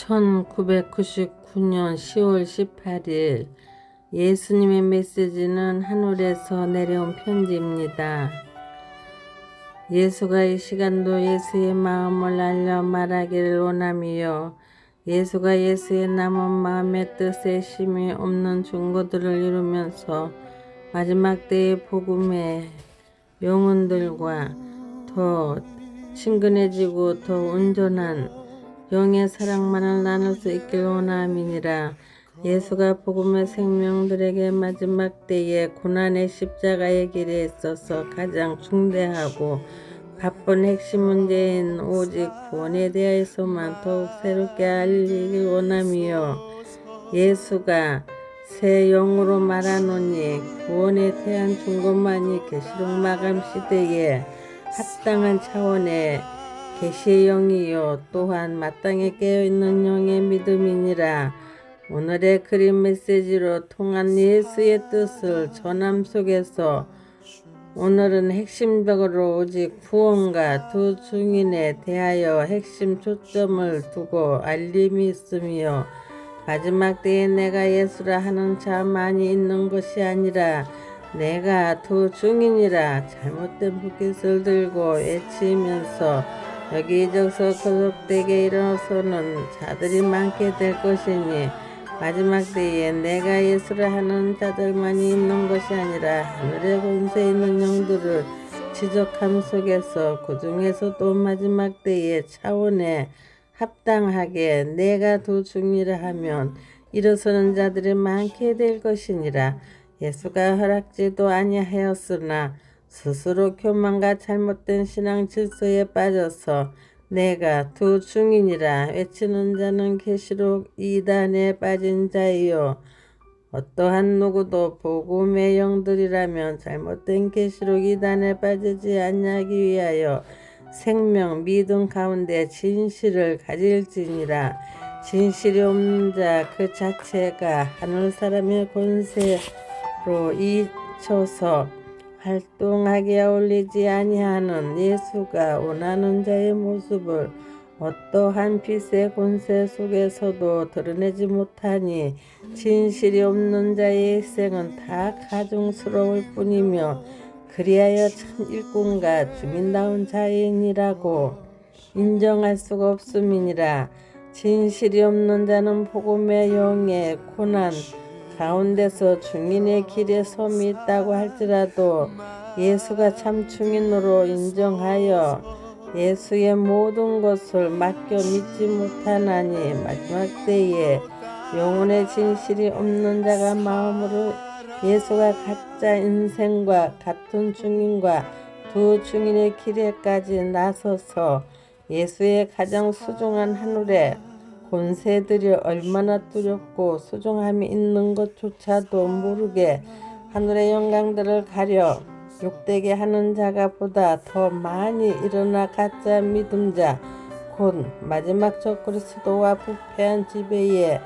1999년 10월 18일 예수님의 메시지는 하늘에서 내려온 편지입니다. 예수가 이 시간도 예수의 마음을 알려 말하기를 원하며 예수가 예수의 남은 마음의 뜻에 심이 없는 증거들을 이루면서 마지막 때의 복음의 영혼들과 더 친근해지고 더 온전한 영의 사랑만을 나눌 수 있길 원함이니라. 예수가 복음의 생명들에게 마지막 때에 고난의 십자가의 길에 있어서 가장 중대하고 바쁜 핵심 문제인 오직 구원에 대하여서만 더욱 새롭게 알리길 원하며 예수가 새 영으로 말하노니 구원에 대한 중고만이 계시록 마감 시대에 합당한 차원의 계시의 영이요 또한 마땅히 깨어있는 영의 믿음이니라. 오늘의 그림 메시지로 통한 예수의 뜻을 전함 속에서 오늘은 핵심적으로 오직 구원과 두 증인에 대하여 핵심 초점을 두고 알림이 있으며 마지막 때에 내가 예수라 하는 자만이 있는 것이 아니라 내가 두 증인이라 잘못된 불빛을 들고 외치면서 여기저기서 거듭되게 일어서는 자들이 많게 될 것이니 마지막 때에 내가 예수라 하는 자들만이 있는 것이 아니라 하늘의 권세 있는 영들을 지적함 속에서 그 중에서도 마지막 때의 차원에 합당하게 내가 두 증인이라 하면 일어서는 자들이 많게 될 것이니라. 예수가 허락지도 아니하였으나 스스로 교만과 잘못된 신앙 질서에 빠져서 내가 두 증인이라 외치는 자는 계시록 이단에 빠진 자이요 어떠한 누구도 복음의 영들이라면 잘못된 계시록 이단에 빠지지 아니하기 위하여 생명 믿음 가운데 진실을 가질지니라. 진실이 없는 자 그 자체가 하늘 사람의 권세로 잊혀서 활동하게 어울리지 아니하는 예수가 원하는 자의 모습을 어떠한 빛의 권세 속에서도 드러내지 못하니 진실이 없는 자의 일생은 다 가증스러울 뿐이며 그리하여 참 일꾼과 주민다운 자인이라고 인정할 수가 없음이니라. 진실이 없는 자는 복음의 영의 고난 가운데서 증인의 길에 섬이 있다고 할지라도 예수가 참 증인으로 인정하여 예수의 모든 것을 맡겨 믿지 못하나니 마지막 때에 영혼의 진실이 없는 자가 마음으로 예수가 가짜 인생과 같은 증인과 두 증인의 길에까지 나서서 예수의 가장 소중한 하늘에 권세들이 얼마나 두렵고 소중함이 있는 것조차도 모르게 하늘의 영광들을 가려 욕되게 하는 자가 보다 더 많이 일어나 가짜 믿음자 곧 마지막 적그리스도와 부패한 지배의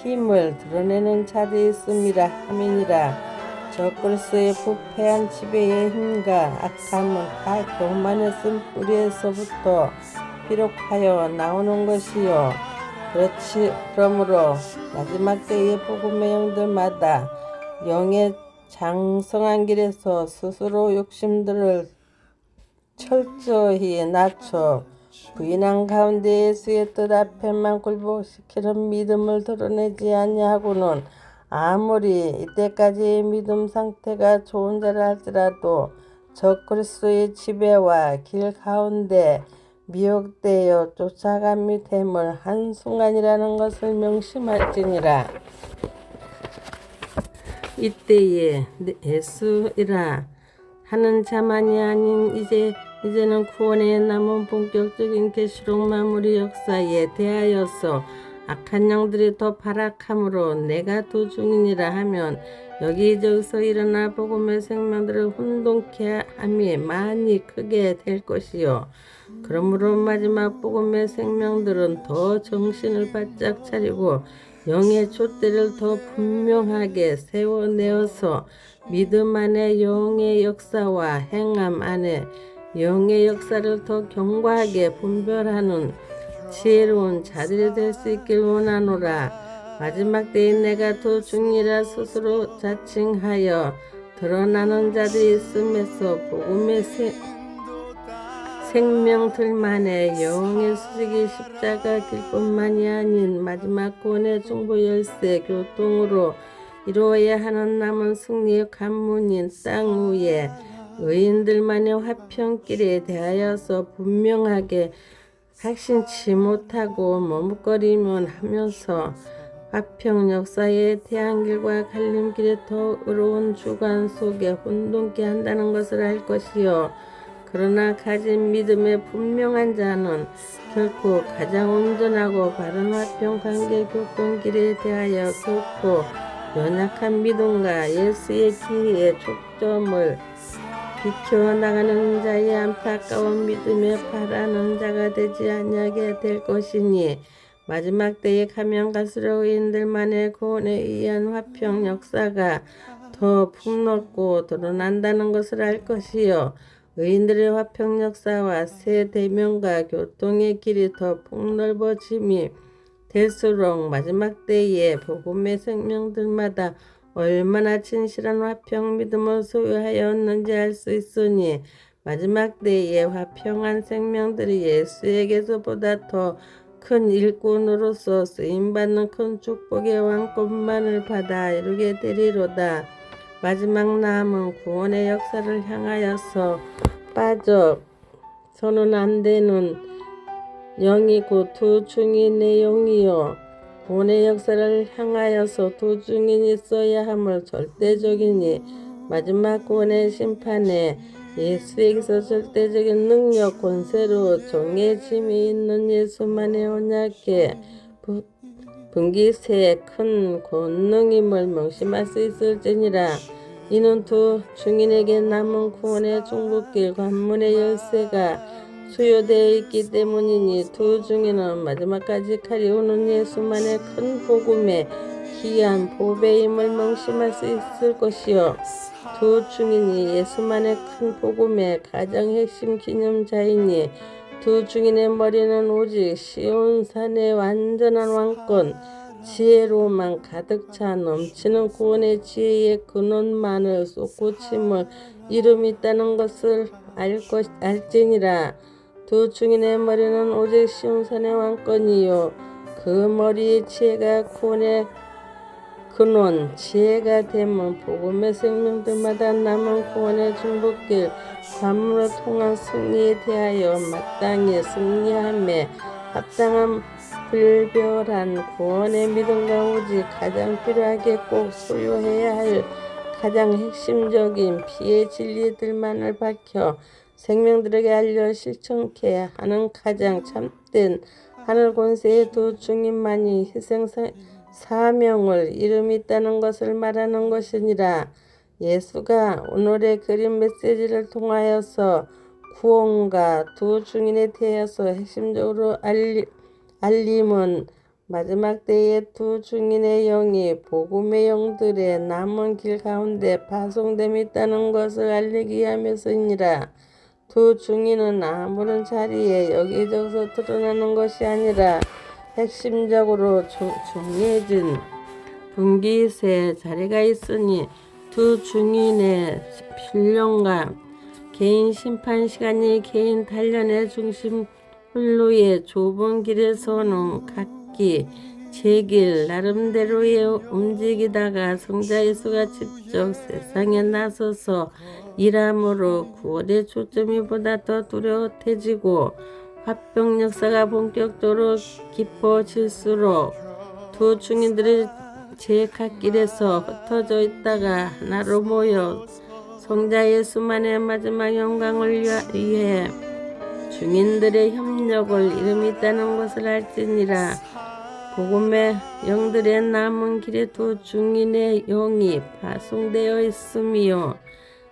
힘을 드러내는 자들이 있음이라 함이니라. 적그리스도의 부패한 지배의 힘과 악함은 다 교만의 쓴뿌리에서부터 비롯하여 나오는 것이요 그러므로 마지막 때의 복음의 영들마다 영의 장성한 길에서 스스로 욕심들을 철저히 낮춰 부인한 가운데 예수의 뜻 앞에만 굴복시키는 믿음을 드러내지 아니하고는 아무리 이때까지의 믿음 상태가 좋은 자라 할지라도 적그리스도의 지배와 길 가운데 미혹되어 쫓아감이 됨을 한순간이라는 것을 명심할지니라. 이때에 예수이라 하는 자만이 아닌 이제는 구원에 남은 본격적인 계시록 마무리 역사에 대하여서 악한 영들이 더 발악함으로 내가 두 증인이라 하면 여기저기서 일어나 복음의 생명들을 혼돈케 함이 많이 크게 될 것이요 그러므로 마지막 복음의 생명들은 더 정신을 바짝 차리고 영의 촛대를 더 분명하게 세워내어서 믿음 안에 영의 역사와 행함 안에 영의 역사를 더 견고하게 분별하는 지혜로운 자들이 될 수 있길 원하노라. 마지막 때에 내가 두 중이라 스스로 자칭하여 드러나는 자들이 있음에서 복음의 생명들만의 영의 수직이 십자가 길뿐만이 아닌 마지막 구원의 중보 열쇠 교통으로 이루어야 하는 남은 승리의 관문인 땅 위에 의인들만의 화평길에 대하여서 분명하게 확신치 못하고 머뭇거리면 하면서 화평 역사의 태양길과 갈림길의 더 어려운 주관 속에 혼돈케 한다는 것을 알 것이요. 그러나 가진 믿음의 분명한 자는 결코 가장 온전하고 바른 화평 관계 교통길에 대하여 결코 연약한 믿음과 예수의 기회의 초점을 비켜나가는 자의 안타까운 믿음에 바라는 자가 되지 아니하게 될 것이니 마지막 때에 가면 갈수록 의인들만의 구원에 의한 화평 역사가 더 폭넓고 드러난다는 것을 알 것이요. 의인들의 화평 역사와 새 대면과 교통의 길이 더 폭넓어짐이 될수록 마지막 때에 복음의 생명들마다 얼마나 진실한 화평 믿음을 소유하였는지 알 수 있으니 마지막 때에 화평한 생명들이 예수에게서보다 더 큰 일꾼으로서 쓰임받는 큰 축복의 왕권만을 받아 이루게 되리로다. 마지막 남은 구원의 역사를 향하여서 빠져서는 안 되는 영이 곧 두 중인의 영이요. 구원의 역사를 향하여서 두 중인이 있어야 함을 절대적이니 마지막 구원의 심판에 예수에게서 절대적인 능력 권세로 종의 짐이 있는 예수만의 언약에 분기세의 큰 권능임을 명심할 수 있을지니라. 이는 두 중인에게 남은 구원의 중복길 관문의 열쇠가 수요되어 있기 때문이니 두 중인은 마지막까지 가리우는 예수만의 큰 복음의 귀한 보배임을 명심할 수 있을 것이요. 두 중인이 예수만의 큰 복음의 가장 핵심 기념자이니 두 중인의 머리는 오직 시온산의 완전한 왕권 지혜로만 가득 차 넘치는 구원의 지혜의 근원만을 솟구침을 이름이 있다는 것을 알지니라. 두 중인의 머리는 오직 시온산의 왕권이요. 그 머리의 지혜가 구원의 근원 지혜가 되면 복음의 생명들마다 남은 구원의 중복길 관문으로 통한 승리에 대하여 마땅히 승리함에 합당한 불별한 구원의 믿음과 오직 가장 필요하게 꼭 소유해야 할 가장 핵심적인 피의 진리들만을 밝혀 생명들에게 알려 실천케 하는 가장 참된 하늘 권세의 두 중인만이 희생 사명을 이름이 있다는 것을 말하는 것이니라. 예수가 오늘의 그림 메시지를 통하여서 구원과 두 중인에 대해서 핵심적으로 알림은 마지막 때에 두 중인의 영이 복음의 영들의 남은 길 가운데 파송됨이 있다는 것을 알리기 위함이니라. 두 중인은 아무런 자리에 여기저기서 드러나는 것이 아니라 핵심적으로 정해진 분기세 자리가 있으니 두 중인의 필령과 개인 심판 시간이 개인 단련의 중심 홀로의 좁은 길에서는 각기 제 길 나름대로의 움직이다가 성자 예수가 직접 세상에 나서서 일함으로 구원의 초점이 보다 더 뚜렷해지고 화평 역사가 본격적으로 깊어질수록 두 중인들이 제 갓길에서 흩어져 있다가 하나로 모여 성자 예수만의 마지막 영광을 위해 중인들의 협력을 이름이 있다는 것을 알지니라. 복음의 영들의 남은 길에 두 중인의 영이 파송되어 있으며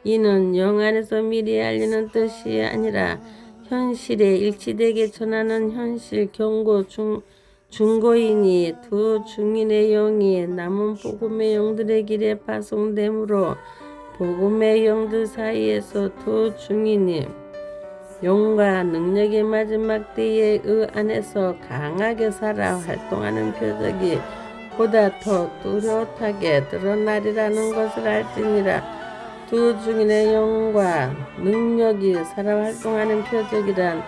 이는 영 안에서 미리 알리는 뜻이 아니라 현실에 일치되게 전하는 현실 경고 중고이니 두 중인의 영이 남은 복음의 영들의 길에 파송되므로 복음의 영들 사이에서 두 중인이 용과 능력이 마지막 때의 안에서 강하게 살아 활동하는 표적이 보다 더 뚜렷하게 드러나리라는 것을 알지니라. 두 증인의 영과 능력이 살아 활동하는 표적이란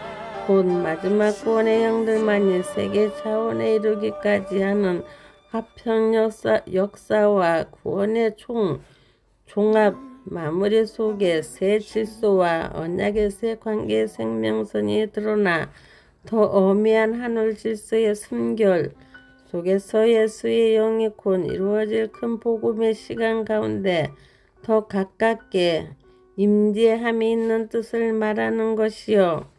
곧 마지막 구원의 영들만이 세계 차원에 이르기까지 하는 화평 역사와 구원의 종합 마무리 속에 새 질서와 언약의 새 관계의 생명선이 드러나 더 엄미한 하늘 질서의 순결 속에서 예수의 영이 곧 이루어질 큰 복음의 시간 가운데 더 가깝게 임재함이 있는 뜻을 말하는 것이요.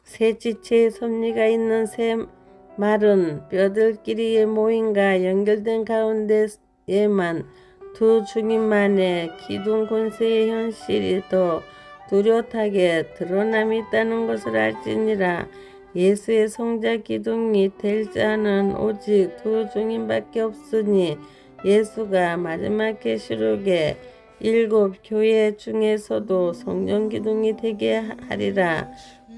새 지체의 섭리가 있는 새 마른 뼈들끼리의 모임과 연결된 가운데에만 두 주님만의 기둥 권세의 현실이 더 뚜렷하게 드러남이 있다는 것을 알지니라. 예수의 성자 기둥이 될 자는 오직 두 주님밖에 없으니 예수가 마지막 계시록의 7 교회 중에서도 성령 기둥이 되게 하리라.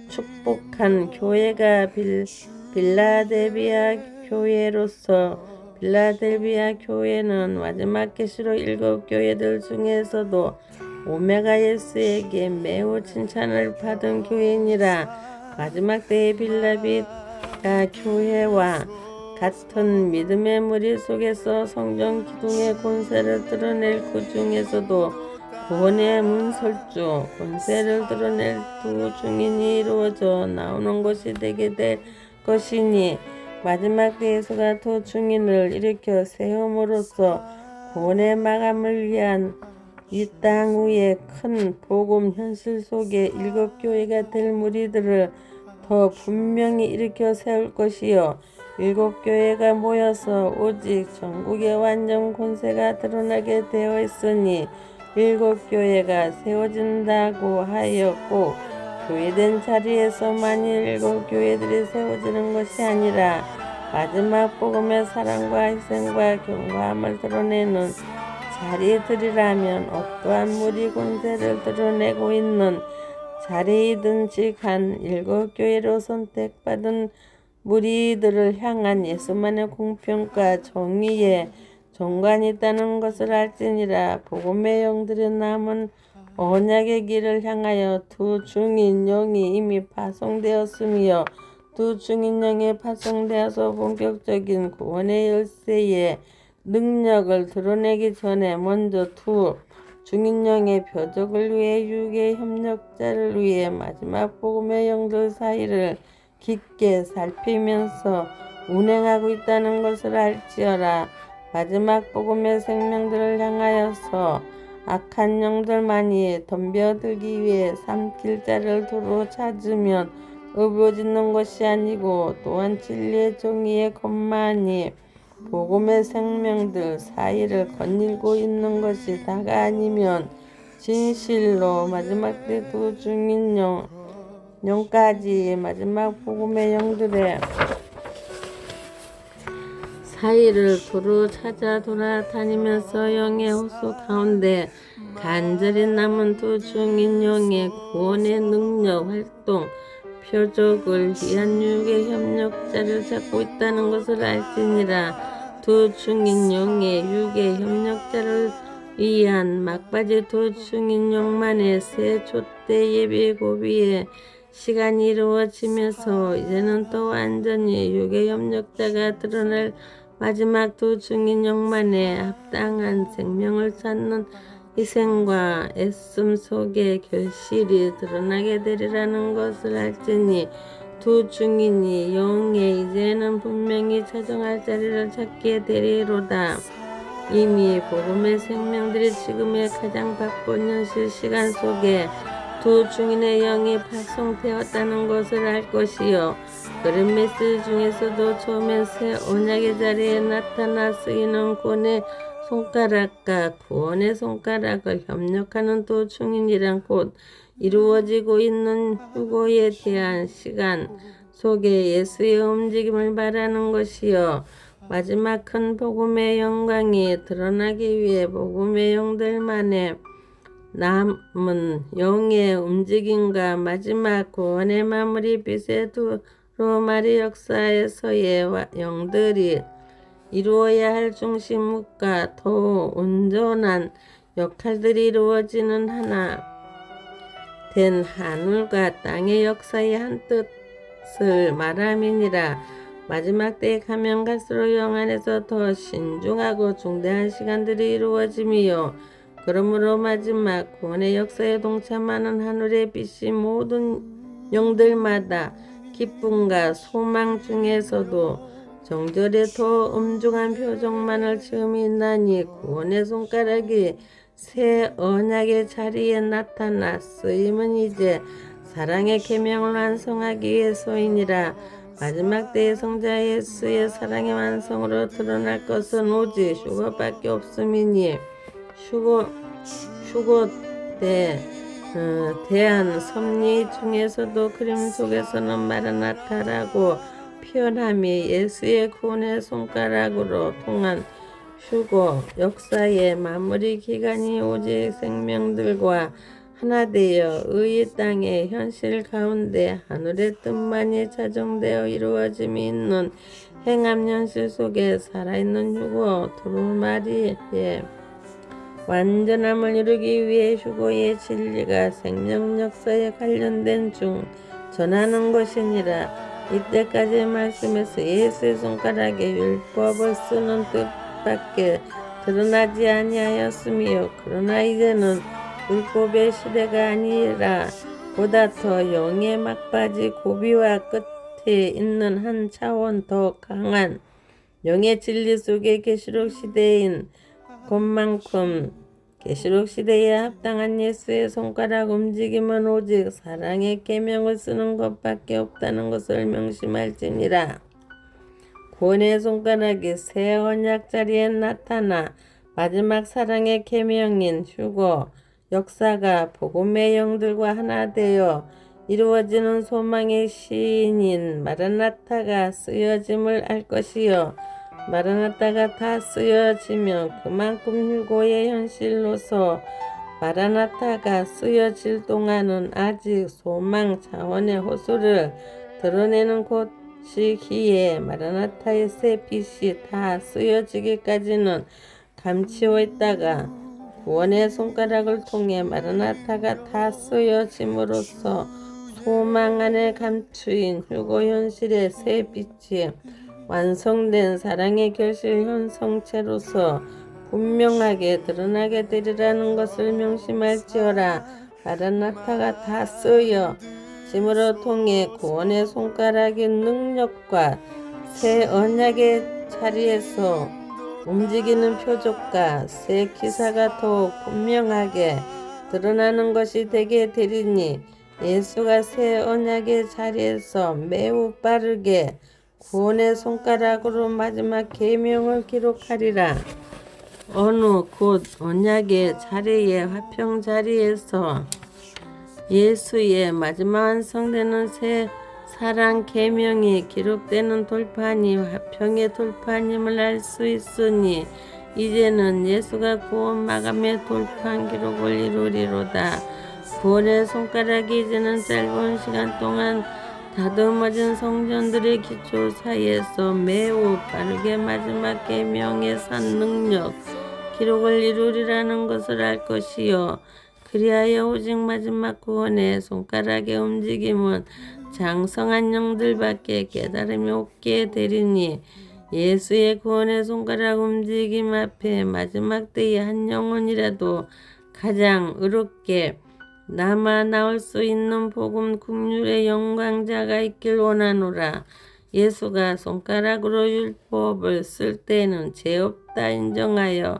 축복한 교회가 빌라델비아 교회로서 빌라델비아 교회는 마지막 계시록 7 교회들 중에서도 오메가 예수에게 매우 칭찬을 받은 교회니라. 마지막 때의 빌라델비아 교회와 같은 믿음의 무리 속에서 성령 기둥의 권세를 드러낼 그 중에서도 구원의 문설주 권세를 드러낼 두 증인이 이루어져 나오는 것이 되게 될 것이니 마지막 때 예수가 두 증인을 일으켜 세움으로써 구원의 마감을 위한 이 땅 위의 큰 복음 현실 속에 7 교회가 될 무리들을 더 분명히 일으켜 세울 것이요. 7 교회가 모여서 오직 전국의 완전 권세가 드러나게 되어 있으니 7 교회가 세워진다고 하여 꼭 교회된 자리에서 만일 7 교회들이 세워지는 것이 아니라 마지막 복음의 사랑과 희생과 경과함을 드러내는 자리들이라면 어떠한 무리 권세를 드러내고 있는 자리이든지 간 7 교회로 선택받은 무리들을 향한 예수만의 공평과 정의의 정관이 있다는 것을 알지니라. 복음의 영들의 남은 언약의 길을 향하여 두 증인 영이 이미 파송되었으며 두 증인 영이 파송되어서 본격적인 구원의 열쇠의 능력을 드러내기 전에 먼저 두 증인 영의 표적을 위해 유괴 협력자를 위해 마지막 복음의 영들 사이를 깊게 살피면서 운행하고 있다는 것을 알지어라. 마지막 복음의 생명들을 향하여서 악한 영들만이 덤벼들기 위해 삼킬 자를 두루 찾으면 의료짓는 것이 아니고 또한 진리의 정의의 것만이 복음의 생명들 사이를 거닐고 있는 것이 다가 아니면 진실로 마지막 때 두 증인 영까지 마지막 복음의 영들의 사이를 두루 찾아 돌아다니면서 영의 호수 가운데 간절히 남은 두 증인 영의 구원의 능력 활동 표적을 위한 유괴 협력자를 찾고 있다는 것을 알지니라. 두 증인 영의 유괴 협력자를 위한 막바지 두 증인 영만의 새 촛대 예비 고비의 시간이 이루어지면서 이제는 또 완전히 유괴 협력자가 드러날 마지막 두 증인 영만의 합당한 생명을 찾는 희생과 애씀 속에 결실이 드러나게 되리라는 것을 알지니 두 증인이 영에 이제는 분명히 차정할 자리를 찾게 되리로다. 이미 복음의 생명들이 지금의 가장 바쁜 현실 시간 속에 두 증인의 영이 파송되었다는 것을 알 것이요. 그런 메시지 중에서도 처음엔 새 언약의 자리에 나타나 쓰이는 권의 손가락과 구원의 손가락을 협력하는 두 증인이란 곧 이루어지고 있는 휴거에 대한 시간 속에 예수의 움직임을 말하는 것이요. 마지막 큰 복음의 영광이 드러나기 위해 복음의 영들만의 남은 영의 움직임과 마지막 구원의 마무리 빛의 두루마리 역사에서의 영들이 이루어야 할 중심과 더 온전한 역할들이 이루어지는 하나 된 하늘과 땅의 역사의 한 뜻을 말함이니라. 마지막 때에 가면 갈수록 영 안에서 더 신중하고 중대한 시간들이 이루어짐이요. 그러므로 마지막 구원의 역사에 동참하는 하늘의 빛이 모든 영들마다 기쁨과 소망 중에서도 정절의 더 엄중한 표정만을 지음이 있나니 구원의 손가락이 새 언약의 자리에 나타나 쓰임은 이제 사랑의 계명을 완성하기 위해서이니라. 마지막 때의 성자 예수의 사랑의 완성으로 드러날 것은 오직 휴거밖에 없음이니 휴거 때 대한 섭리 중에서도 그림 속에서는 마라나타라고 표현함이 예수의 구원의 손가락으로 통한 휴거 역사의 마무리 기간이 오직 생명들과 하나 되어 의의 땅의 현실 가운데 하늘의 뜻만이 자정되어 이루어짐이 있는 행함 현실 속에 살아있는 휴거 두루마리의 완전함을 이루기 위해 휴거의 진리가 생명 역사에 관련된 중 전하는 것이니라. 이때까지의 말씀에서 예수의 손가락에 율법을 쓰는 뜻밖에 드러나지 아니하였으며 그러나 이제는 율법의 시대가 아니라 보다 더 영의 막바지 고비와 끝에 있는 한 차원 더 강한 영의 진리 속의 계시록 시대인 것만큼 계시록 시대에 합당한 예수의 손가락 움직임은 오직 사랑의 계명을 쓰는 것밖에 없다는 것을 명심할지니라. 구원의 손가락이 새 언약 자리에 나타나 마지막 사랑의 계명인 휴거 역사가 복음의 영들과 하나 되어 이루어지는 소망의 시인인 마라나타가 쓰여짐을 알 것이요. 마라나타가 다 쓰여지면 그만큼 휴거의 현실로서 마라나타가 쓰여질 동안은 아직 소망 차원의 호수를 드러내는 곳이기에 마라나타의 새 빛이 다 쓰여지기까지는 감추어 있다가 구원의 손가락을 통해 마라나타가 다 쓰여짐으로써 소망 안에 감추인 휴거 현실의 새 빛이 완성된 사랑의 결실 현성체로서 분명하게 드러나게 되리라는 것을 명심할지어라. 마라나타가 다 쓰여 짐으로 통해 구원의 손가락의 능력과 새 언약의 자리에서 움직이는 표적과 새 기사가 더욱 분명하게 드러나는 것이 되게 되리니 예수가 새 언약의 자리에서 매우 빠르게 구원의 손가락으로 마지막 계명을 기록하리라. 어느 곳 언약의 자리의 화평 자리에서 예수의 마지막 완성되는 새 사랑 계명이 기록되는 돌판이 화평의 돌판임을 알 수 있으니 이제는 예수가 구원 마감의 돌판 기록을 이루리로다. 구원의 손가락이 이제는 짧은 시간 동안 다듬어진 성전들의 기초 사이에서 매우 빠르게 마지막 계명의 산 능력 기록을 이루리라는 것을 알 것이요. 그리하여 오직 마지막 구원의 손가락의 움직임은 장성한 영들밖에 깨달음이 없게 되리니 예수의 구원의 손가락 움직임 앞에 마지막 때의 한 영혼이라도 가장 의롭게 남아 나올 수 있는 복음 국률의 영광자가 있길 원하노라. 예수가 손가락으로 율법을 쓸 때에는 죄 없다 인정하여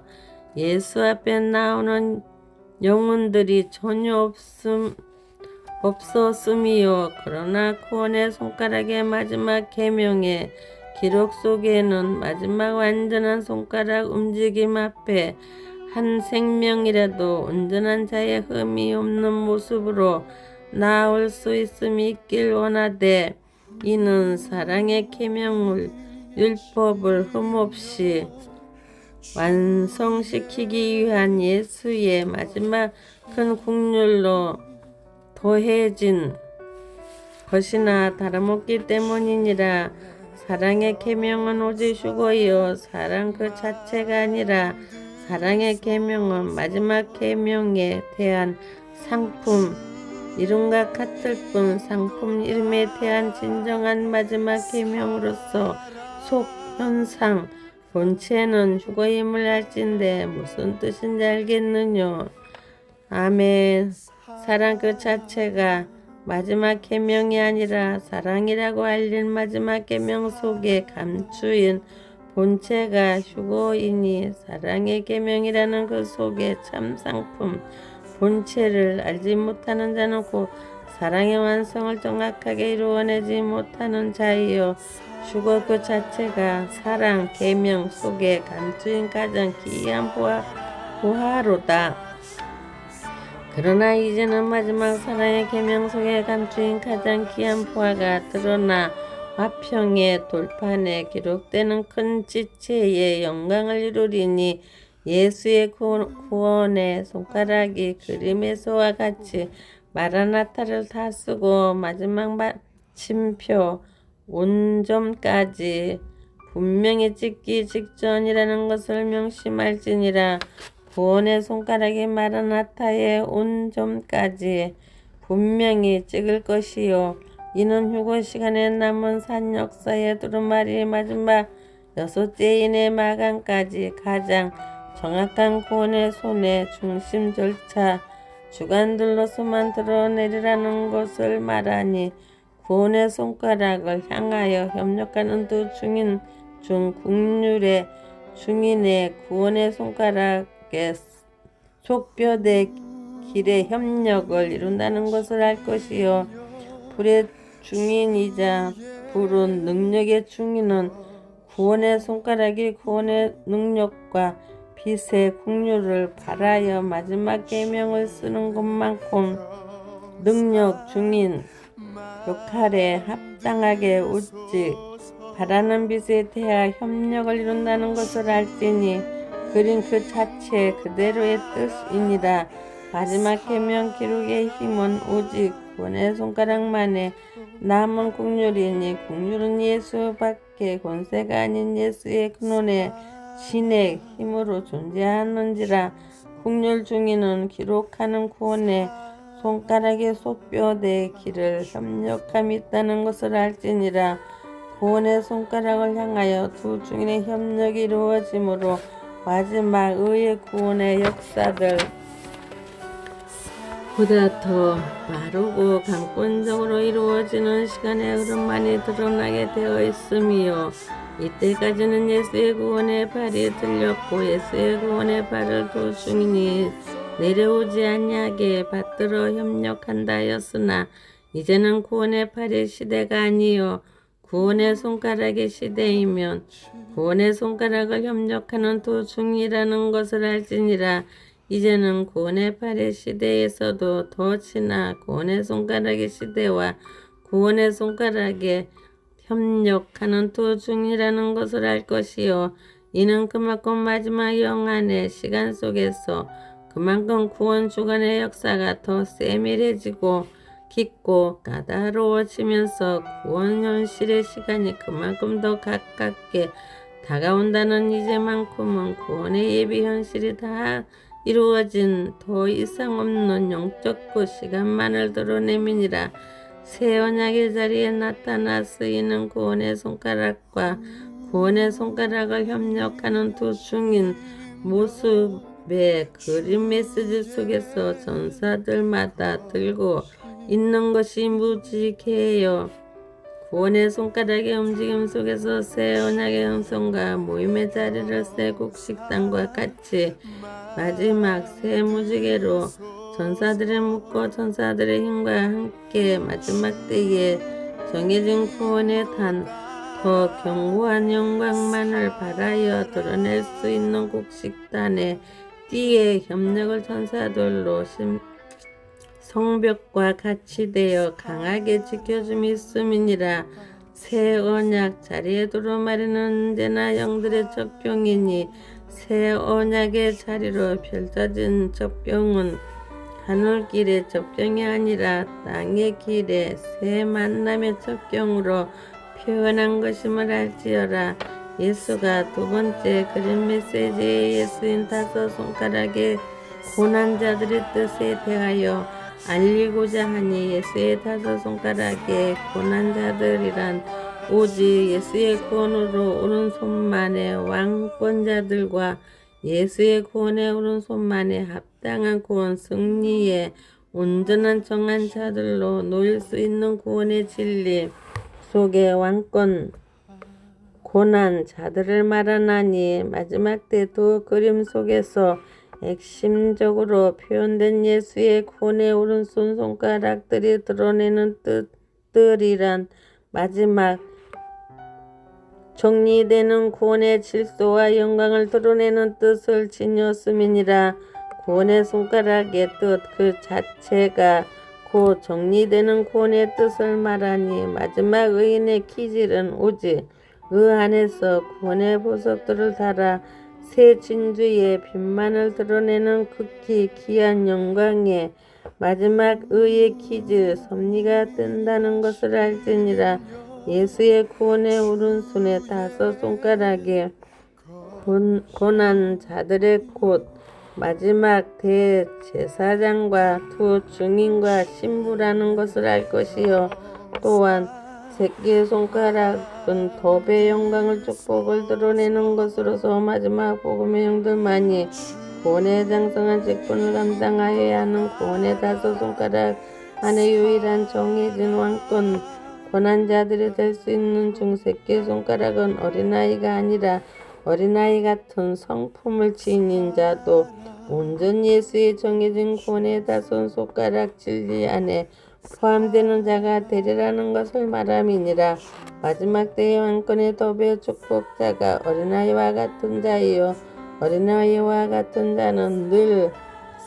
예수 앞에 나오는 영혼들이 전혀 없었음이요. 그러나 구원의 손가락의 마지막 계명의 기록 속에는 마지막 완전한 손가락 움직임 앞에 한 생명이라도 온전한 자의 흠이 없는 모습으로 나올 수 있음이 있길 원하되 이는 사랑의 계명을 율법을 흠없이 완성시키기 위한 예수의 마지막 큰 국률로 더해진 것이나 다름없기 때문이니라. 사랑의 계명은 오직 휴거이요 사랑 그 자체가 아니라 사랑의 계명은 마지막 계명에 대한 상품 이름과 같을 뿐 상품 이름에 대한 진정한 마지막 계명으로서 속 현상 본체는 휴거임을 알진대 무슨 뜻인지 알겠느냐. 아멘. 사랑 그 자체가 마지막 계명이 아니라 사랑이라고 알린 마지막 계명 속에 감추인 본체가 휴거이니 사랑의 계명이라는 그 속에 참 상품 본체를 알지 못하는 자는 곧 사랑의 완성을 정확하게 이루어내지 못하는 자이요 휴거 그 자체가 사랑 계명 속에 감추인 가장 기이한 보화로다. 그러나 이제는 마지막 사랑의 계명 속에 감추인 가장 귀한 보화가 드러나 화평의 돌판에 기록되는 큰 지체의 영광을 이루리니 예수의 구원의 손가락이 그림에서와 같이 마라나타를 다쓰고 마지막 마침표 온점까지 분명히 찍기 직전이라는 것을 명심할지니라. 구원의 손가락이 마라나타의 온점까지 분명히 찍을 것이요 이는 휴거 시간에 남은 산 역사의 두루마리 마지막 6제인의 마감까지 가장 정확한 구원의 손의 중심 절차 주관들로서만 드러내리라는 것을 말하니 구원의 손가락을 향하여 협력하는 두 중인 중 국률의 중인의 구원의 손가락의 속뼈대 길의 협력을 이룬다는 것을 알 것이요 불의 중인이자 불은 능력의 중인은 구원의 손가락이 구원의 능력과 빛의 국률을 발하여 마지막 계명을 쓰는 것만큼 능력 중인 역할에 합당하게 오직 바라는 빛에 대하 협력을 이룬다는 것을 알지니 그린 그 자체 그대로의 뜻이니라. 마지막 계명 기록의 힘은 오직 구원의 손가락만에 남은 국률이니 국률은 예수밖에 권세가 아닌 예수의 근원의 신의 힘으로 존재하는지라. 국률 중에는 기록하는 구원의 손가락의 속뼈대 길을 협력함이 있다는 것을 알지니라. 구원의 손가락을 향하여 두 중인의 협력이 이루어지므로 마지막 의의 구원의 역사들 보다 더 빠르고 강권적으로 이루어지는 시간의 흐름만이 드러나게 되어 있으며 이때까지는 예수의 구원의 발이 들렸고 예수의 구원의 발을 두 중인이 내려오지 아니하게 받들어 협력한다 하였으나 이제는 구원의 발의 시대가 아니요 구원의 손가락의 시대이면 구원의 손가락을 협력하는 두 중이라는 것을 알지니라. 이제는 구원의 발의 시대에서도 더 지나 구원의 손가락의 시대와 구원의 손가락에 협력하는 두 중이라는 것을 알 것이요 이는 그만큼 마지막 영안의 시간 속에서 그만큼 구원 주관의 역사가 더 세밀해지고 깊고 까다로워지면서 구원 현실의 시간이 그만큼 더 가깝게 다가온다는 이제만큼은 구원의 예비 현실이 다 이루어진 더 이상 없는 영적 그 시간만을 드러내미니라. 새 언약의 자리에 나타나 쓰이는 구원의 손가락과 구원의 손가락을 협력하는 두 중인 모습의 그림 메시지 속에서 전사들마다 들고 있는 것이 무지개요. 구원의 손가락의 움직임 속에서 새 언약의 형성과 모임의 자리를 새 곡식단과 같이 마지막 새 무지개로 전사들의 묶고 전사들의 힘과 함께 마지막 때에 정해진 구원의 단 더 견고한 영광만을 발하여 드러낼 수 있는 곡식단의 띠의 협력을 전사들로 성벽과 같이 되어 강하게 지켜줌이 있음이니라. 새 언약 자리에 두루마리는 언제나 영들의 적병이니 새 언약의 자리로 펼쳐진 접경은 하늘길의 접경이 아니라 땅의 길의 새 만남의 접경으로 표현한 것임을 알지어라. 예수가 두 번째 그림 메시지의 예수인 다섯 손가락의 고난자들의 뜻에 대하여 알리고자 하니 예수의 다섯 손가락의 고난자들이란 오직 예수의 구원으로 오른손만의 왕권자들과 예수의 구원에 오른손만의 합당한 구원 승리의 온전한 정한 자들로 놓일 수 있는 구원의 진리 속의 왕권 고난 자들을 말하나니 마지막 때 두 그림 속에서 핵심적으로 표현된 예수의 구원의 오른손 손가락들이 드러내는 뜻들이란 마지막 정리되는 구원의 질서와 영광을 드러내는 뜻을 지녔음이니라. 구원의 손가락의 뜻 그 자체가 곧 정리되는 구원의 뜻을 말하니 마지막 의인의 기질은 오직 그 안에서 구원의 보석들을 달아 새 진주의 빛만을 드러내는 극히 귀한 영광의 마지막 의의 기질 섭리가 된다는 것을 알지니라. 예수의 구원의 오른손의 다섯 손가락에 고난 자들의 곧 마지막 대제사장과 두 증인과 신부라는 것을 알 것이요 또한 새끼의 손가락은 법의 영광을 축복을 드러내는 것으로서 마지막 복음의 영들만이 구원의 장성한 직분을 감당하여야 하는 구원의 다섯 손가락 안에 유일한 정해진 왕권 고난자들이 될 수 있는 중 새끼의 손가락은 어린아이가 아니라 어린아이 같은 성품을 지닌 자도 온전히 예수의 정해진 구원의 다섯 손가락 진리 안에 포함되는 자가 되리라는 것을 말함이니라. 마지막 때의 왕권의 법의 축복자가 어린아이와 같은 자이요 어린아이와 같은 자는 늘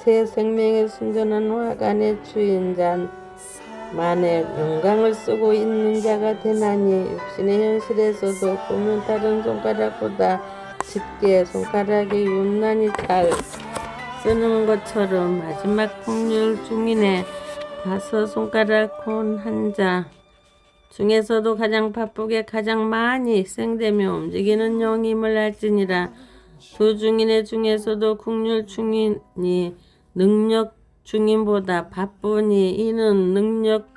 새 생명의 순전한 화관의 주인 자만의 영광을 쓰고 있는 자가 되나니 육신의 현실에서도 보면 다른 손가락보다 짙게 손가락이 유난히 잘 쓰는 것처럼 마지막 국률 중인의 다섯 손가락 곤 한 자 중에서도 가장 바쁘게 가장 많이 희생되며 움직이는 영임을 알지니라. 두 중인의 중에서도 국률 중인이 능력 중인보다 바쁘니 이는 능력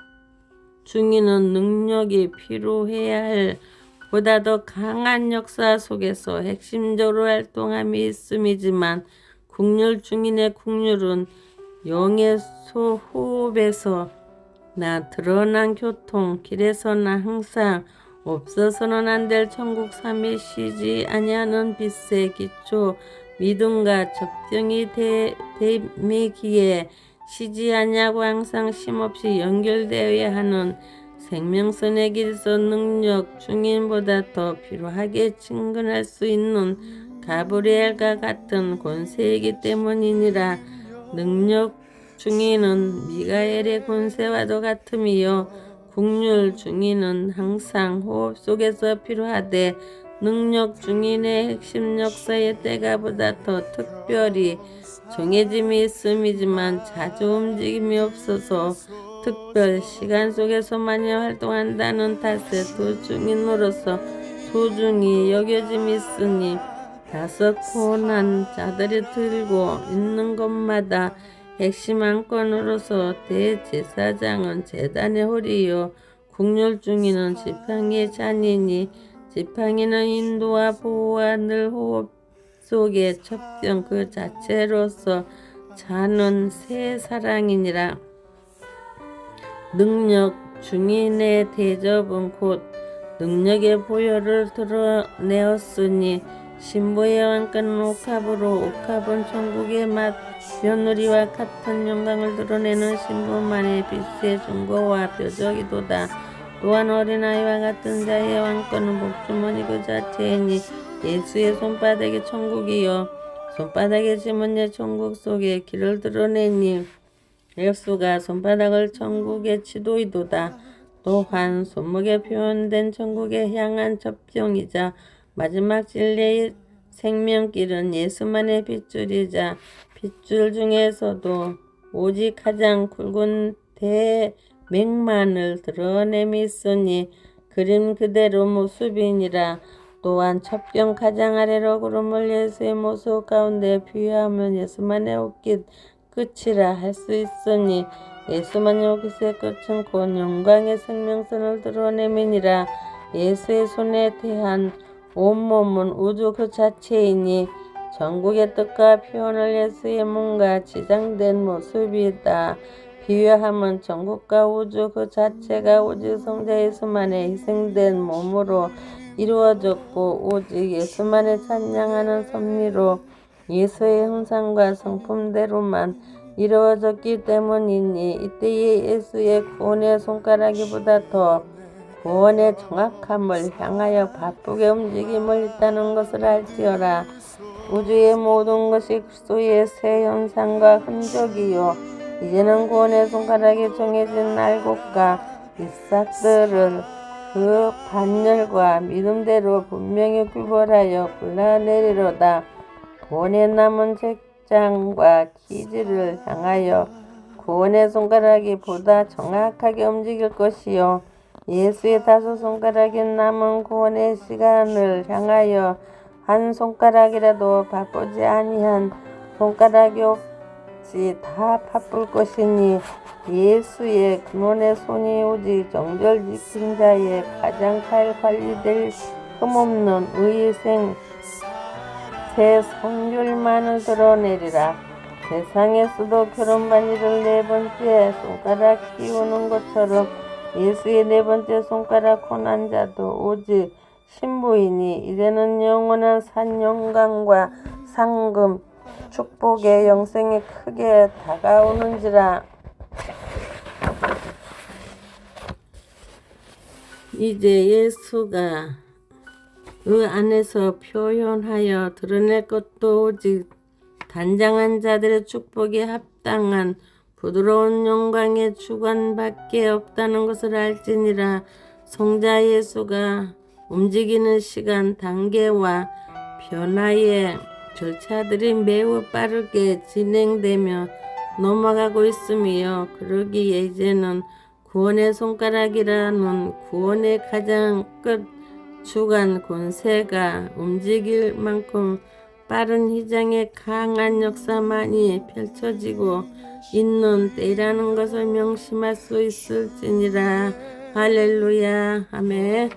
중인은 능력이 필요해야 할 보다 더 강한 역사 속에서 핵심적으로 활동함이 있음이지만 국률 중인의 국률은 영의 소호흡에서 나 드러난 교통 길에서나 항상 없어서는 안 될 천국 삶에 쉬지 아니하는 빛의 기초 믿음과 접경이 되매기에 쉬지 아니하고 항상 쉼없이 연결되어야 하는 생명선의 길에서 능력 중인보다 더 필요하게 친근할 수 있는 가브리엘과 같은 권세이기 때문이니라. 능력 중인은 미가엘의 권세와도 같음이요 국률 중인은 항상 호흡 속에서 필요하되 능력 중인의 핵심 역사의 때가 보다 더 특별히 정해짐이 있음이지만 자주 움직임이 없어서 특별 시간 속에서만이 활동한다는 탓에 두 중인으로서 소중히 여겨짐이 있으니 다섯 고난 자들이 들고 있는 것마다 핵심 안건으로서 대제사장은 제단의 허리요 국률 중인은 지팡이의 잔이니 지팡이는 인도와 보호와 늘 호흡 속의 접경 그 자체로서 잔은 새 사랑이니라. 능력 중인의 대접은 곧 능력의 보혈을 드러내었으니 신부의 왕권은 옥합으로 옥합은 천국의 맛 며느리와 같은 영광을 드러내는 신부만의 빛의 증거와 표적이도다. 또한 어린아이와 같은 자의 왕권은 복주머니 그 자체이니 예수의 손바닥의 천국이요 손바닥에 심은 예 천국 속에 길을 드러내니 예수가 손바닥을 천국의 지도이도다. 또한 손목에 표현된 천국에 향한 접경이자 마지막 진리의 생명길은 예수만의 핏줄이자 핏줄 중에서도 오직 가장 굵은 대맥만을 드러냄이 있으니 그림 그대로 모습이니라. 또한 첩경 가장 아래로 구름을 예수의 모습 가운데 비유하면 예수만의 옷깃 끝이라 할 수 있으니 예수만의 옷깃의 끝은 곧 영광의 생명선을 드러냄이니라. 예수의 손에 대한 온몸은 우주 그 자체이니 전국의 뜻과 표현을 예수의 몸과 지장된 모습이다. 비유하면 전국과 우주 그 자체가 오직 성자 예수만의 희생된 몸으로 이루어졌고 오직 예수만의 찬양하는 섭리로 예수의 형상과 성품대로만 이루어졌기 때문이니 이때의 예수의 구원의 손가락이보다 더 구원의 정확함을 향하여 바쁘게 움직임을 있다는 것을 알지어라. 우주의 모든 것이 그리스도의 새 형상과 흔적이요 이제는 구원의 손가락이 정해진 날것과 이삭들을 그 반열과 믿음대로 분명히 구별하여 골라내리로다. 구원의 남은 책장과 기지를 향하여 구원의 손가락이 보다 정확하게 움직일 것이요 예수의 5 손가락인 남은 구원의 시간을 향하여 한 손가락이라도 바꾸지 아니한 손가락이 없이 다 바쁠 것이니 예수의 근원의 손이 오직 정절 지킨 자의 가장 잘 관리될 흠없는 의생 새 성결만을 드러내리라. 세상에서도 결혼 반지를 4번째 손가락 끼우는 것처럼 예수의 4번째 손가락 혼한 자도 오직 신부이니 이제는 영원한 산 영광과 상금 축복의 영생이 크게 다가오는지라. 이제 예수가 그 안에서 표현하여 드러낼 것도 오직 단장한 자들의 축복에 합당한 부드러운 영광의 주관밖에 없다는 것을 알지니라. 성자 예수가 움직이는 시간 단계와 변화의 절차들이 매우 빠르게 진행되며 넘어가고 있으며 그러기에 이제는 구원의 손가락이라는 구원의 가장 끝 주관 권세가 움직일 만큼 빠른 희장의 강한 역사만이 펼쳐지고 있는 때라는 것을 명심할 수 있을지니라. 할렐루야. 아멘.